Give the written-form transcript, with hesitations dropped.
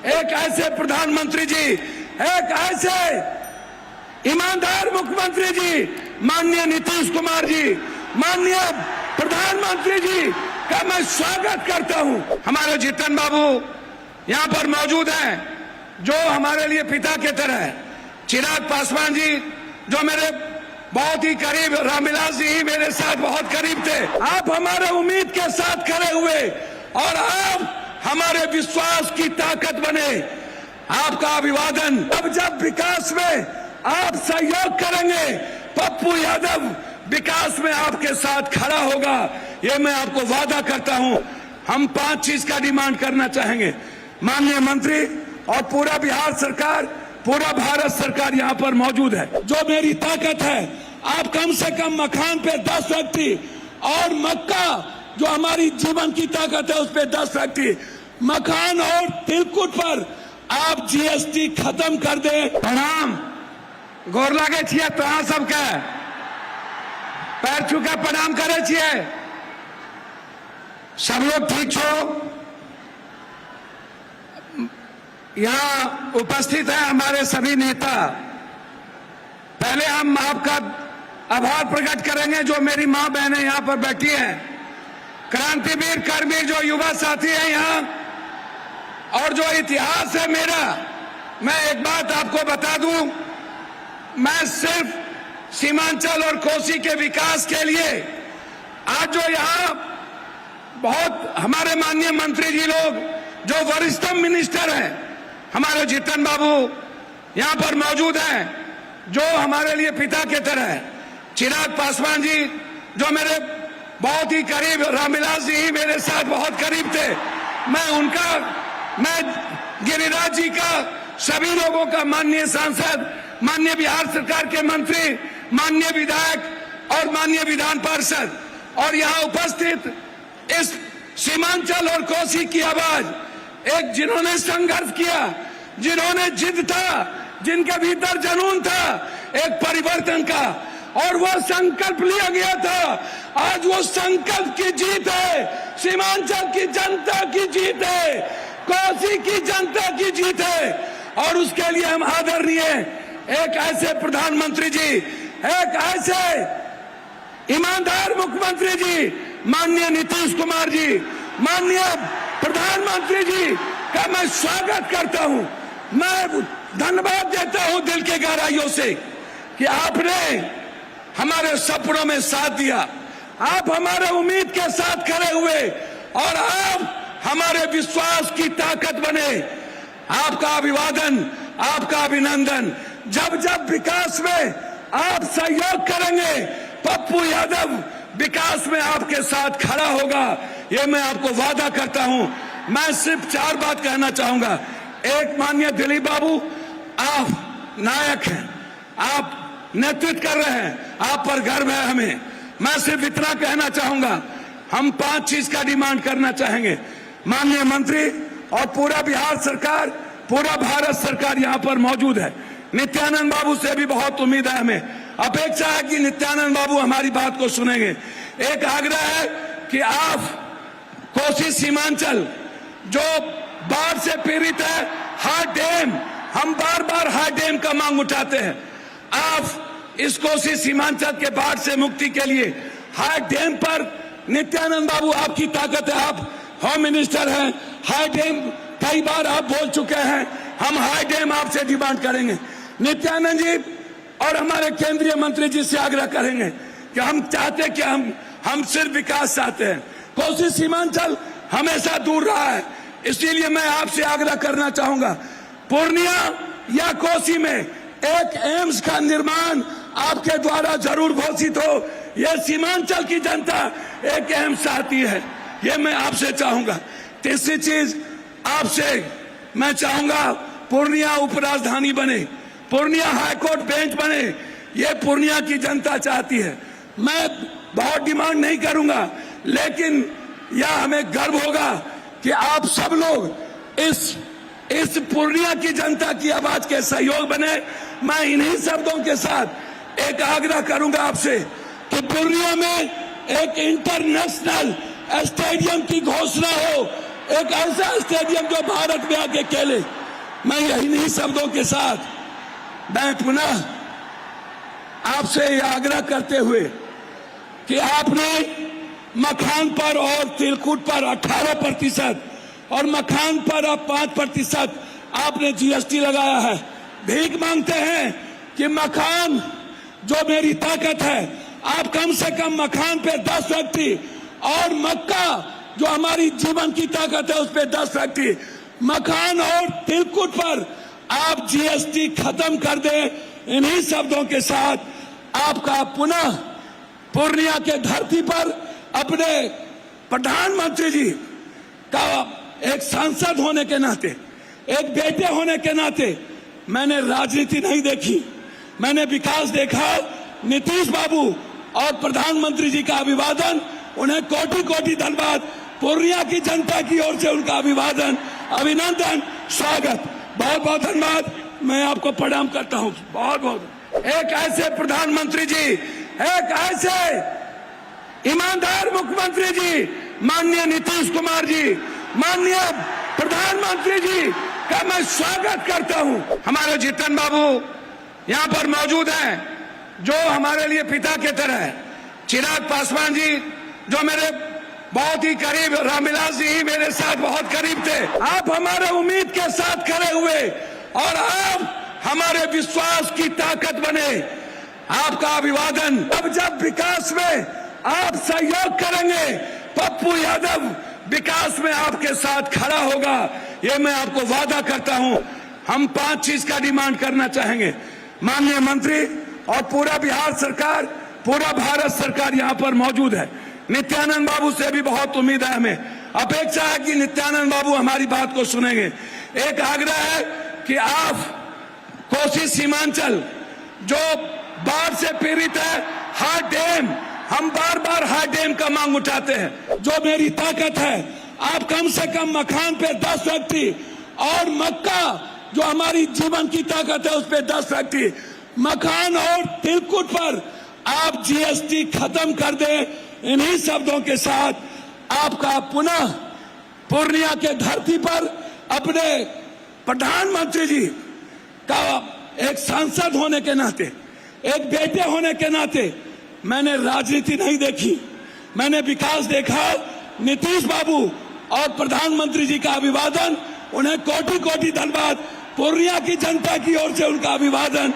एक ऐसे प्रधानमंत्री जी, एक ऐसे ईमानदार मुख्यमंत्री जी, माननीय नीतीश कुमार जी, माननीय प्रधानमंत्री जी का मैं स्वागत करता हूं। हमारे जीतन बाबू यहां पर मौजूद हैं, जो हमारे लिए पिता के तरह है। चिराग पासवान जी जो मेरे बहुत ही करीब, रामविलास जी ही मेरे साथ बहुत करीब थे। आप हमारे उम्मीद के साथ खड़े हुए और आप हमारे विश्वास की ताकत बने। आपका अभिवादन। अब जब विकास में आप सहयोग करेंगे, पप्पू यादव विकास में आपके साथ खड़ा होगा, ये मैं आपको वादा करता हूं। हम 5 चीज का डिमांड करना चाहेंगे। माननीय मंत्री और पूरा बिहार सरकार, पूरा भारत सरकार यहां पर मौजूद है। जो मेरी ताकत है, आप कम से कम मखान पे 10 फैक्ट्री और मक्का जो हमारी जीवन की ताकत है उस पे 10 फैक्ट्री, मखान और तिलकुट पर आप जीएसटी खत्म कर दे। प्रणाम गोर लागे छिए तोरा सबके, पैर छूके प्रणाम करे छिए। सब लोग ठीक छो? यहाँ उपस्थित है हमारे सभी नेता। पहले हम आपका आभार प्रकट करेंगे जो मेरी मां बहनें यहाँ पर बैठी हैं, क्रांतिवीर कर्मवीर जो युवा साथी हैं यहाँ, और जो इतिहास है मेरा। मैं एक बात आपको बता दूं, मैं सिर्फ सीमांचल और कोसी के विकास के लिए आज जो यहाँ बहुत हमारे माननीय मंत्री जी लोग जो वरिष्ठतम मिनिस्टर हैं, हमारे जीतन बाबू यहाँ पर मौजूद हैं, जो हमारे लिए पिता के तरह है। चिराग पासवान जी जो मेरे बहुत ही करीब, रामविलास जी ही मेरे साथ बहुत करीब थे। मैं गिरिराज जी का, सभी लोगों का, माननीय सांसद, माननीय बिहार सरकार के मंत्री, माननीय विधायक और माननीय विधान पार्षद, और यहाँ उपस्थित इस सीमांचल और कोसी की आवाज, एक जिन्होंने संघर्ष किया, जिन्होंने जिद था, जिनके भीतर जुनून था एक परिवर्तन का, और वो संकल्प लिया गया था। आज वो संकल्प की जीत है, सीमांचल की जनता की जीत है, कोसी की जनता की जीत है। और उसके लिए हम आदरणीय एक ऐसे प्रधानमंत्री जी, एक ऐसे ईमानदार मुख्यमंत्री जी, माननीय नीतीश कुमार जी, माननीय प्रधानमंत्री जी का मैं स्वागत करता हूं। मैं धन्यवाद देता हूं दिल के गहराइयों से कि आपने हमारे सपनों में साथ दिया, आप हमारे उम्मीद के साथ खड़े हुए और आप हमारे विश्वास की ताकत बने। आपका अभिवादन, आपका अभिनंदन। जब जब विकास में आप सहयोग करेंगे, पप्पू यादव विकास में आपके साथ खड़ा होगा, ये मैं आपको वादा करता हूं। मैं सिर्फ 4 बात कहना चाहूंगा। एक, माननीय दिलीप बाबू, आप नायक हैं, आप नेतृत्व कर रहे हैं, आप पर गर्व है हमें। मैं सिर्फ इतना कहना चाहूंगा, हम 5 चीज का डिमांड करना चाहेंगे। माननीय मंत्री और पूरा बिहार सरकार, पूरा भारत सरकार यहाँ पर मौजूद है। नित्यानंद बाबू से भी बहुत उम्मीद है, हमें अपेक्षा है कि नित्यानंद बाबू हमारी बात को सुनेंगे। एक आग्रह है कि आप कोसी सीमांचल जो बाढ़ से पीड़ित है, हार्ड डैम, हम बार बार हार्ड डैम का मांग उठाते हैं। आप इस कोसी सीमांचल के बाढ़ से मुक्ति के लिए हार्ड डैम पर, नित्यानंद बाबू आपकी ताकत है, आप होम मिनिस्टर हैं, हाई डैम कई बार आप बोल चुके हैं, हम हाई डैम आपसे डिमांड करेंगे। नित्यानंद जी और हमारे केंद्रीय मंत्री जी से आग्रह करेंगे कि हम चाहते कि हम सिर्फ विकास चाहते हैं। कोसी सीमांचल हमेशा दूर रहा है, इसीलिए मैं आपसे आग्रह करना चाहूंगा, पूर्णिया या कोसी में एक एम्स का निर्माण आपके द्वारा जरूर घोषित हो। यह सीमांचल की जनता एक एम्स चाहती है, ये मैं आपसे चाहूंगा। तीसरी चीज आपसे मैं चाहूंगा, पूर्णिया उपराजधानी बने, पूर्णिया हाईकोर्ट बेंच बने, ये पूर्णिया की जनता चाहती है। मैं बहुत डिमांड नहीं करूंगा, लेकिन यह हमें गर्व होगा कि आप सब लोग इस पूर्णिया की जनता की आवाज के सहयोग बने। मैं इन्हीं शब्दों के साथ एक आग्रह करूंगा आपसे कि पूर्णिया में एक इंटरनेशनल स्टेडियम की घोषणा हो, एक ऐसा स्टेडियम जो भारत में आके खेले। मैं इन्हीं शब्दों के साथ मैं पुनः आपसे यह आग्रह करते हुए कि आपने मखान पर और तिलकुट पर 18% और मखान पर अब 5% आपने जीएसटी लगाया है। भीख मांगते हैं कि मखान जो मेरी ताकत है, आप कम से कम मखान पे 10% और मक्का जो हमारी जीवन की ताकत है उस पे 10%, मखान और तिलकुट पर आप जीएसटी खत्म कर दें। इन्हीं शब्दों के साथ आपका पुनः पूर्णिया के धरती पर अपने प्रधानमंत्री जी का एक सांसद होने के नाते, एक बेटे होने के नाते मैंने राजनीति नहीं देखी, मैंने विकास देखा। नीतीश बाबू और प्रधानमंत्री जी का अभिवादन, उन्हें कोटि कोटि धन्यवाद। पूर्णिया की जनता की ओर से उनका अभिवादन, अभिनंदन, स्वागत, बहुत बहुत धन्यवाद। मैं आपको प्रणाम करता हूं, बहुत बहुत। एक ऐसे प्रधानमंत्री जी, एक ऐसे ईमानदार मुख्यमंत्री जी, माननीय नीतीश कुमार जी, माननीय प्रधानमंत्री जी का मैं स्वागत करता हूं। हमारे जीतन बाबू यहां पर मौजूद हैं, जो हमारे लिए पिता के तरह है। चिराग पासवान जी जो मेरे बहुत ही करीब, रामविलास जी ही मेरे साथ बहुत करीब थे। आप हमारे उम्मीद के साथ खड़े हुए और आप हमारे विश्वास की ताकत बने। आपका अभिवादन। अब जब विकास में आप सहयोग करेंगे, पप्पू यादव विकास में आपके साथ खड़ा होगा, ये मैं आपको वादा करता हूं। हम 5 चीज का डिमांड करना चाहेंगे। माननीय मंत्री और पूरा बिहार सरकार, पूरा भारत सरकार यहां पर मौजूद है। नित्यानंद बाबू से भी बहुत उम्मीद है, हमें अपेक्षा है कि नित्यानंद बाबू हमारी बात को सुनेंगे। एक आग्रह है कि आप कोसी सीमांचल जो बाढ़ से पीड़ित है, हार्ड डैम, हम बार बार हार्ड डैम का मांग उठाते हैं। जो मेरी ताकत है, आप कम से कम मखान पे 10% और मक्का जो हमारी जीवन की ताकत है उस पे 10%, मखान और तिलकुट पर आप जीएसटी खत्म कर दें। इन्हीं शब्दों के साथ आपका पुनः पूर्णिया के धरती पर अपने प्रधानमंत्री जी का एक सांसद होने के नाते, एक बेटे होने के नाते मैंने राजनीति नहीं देखी, मैंने विकास देखा। नीतीश बाबू और प्रधानमंत्री जी का अभिवादन, उन्हें कोटि कोटि धन्यवाद। पूर्णिया की जनता की ओर से उनका अभिवादन।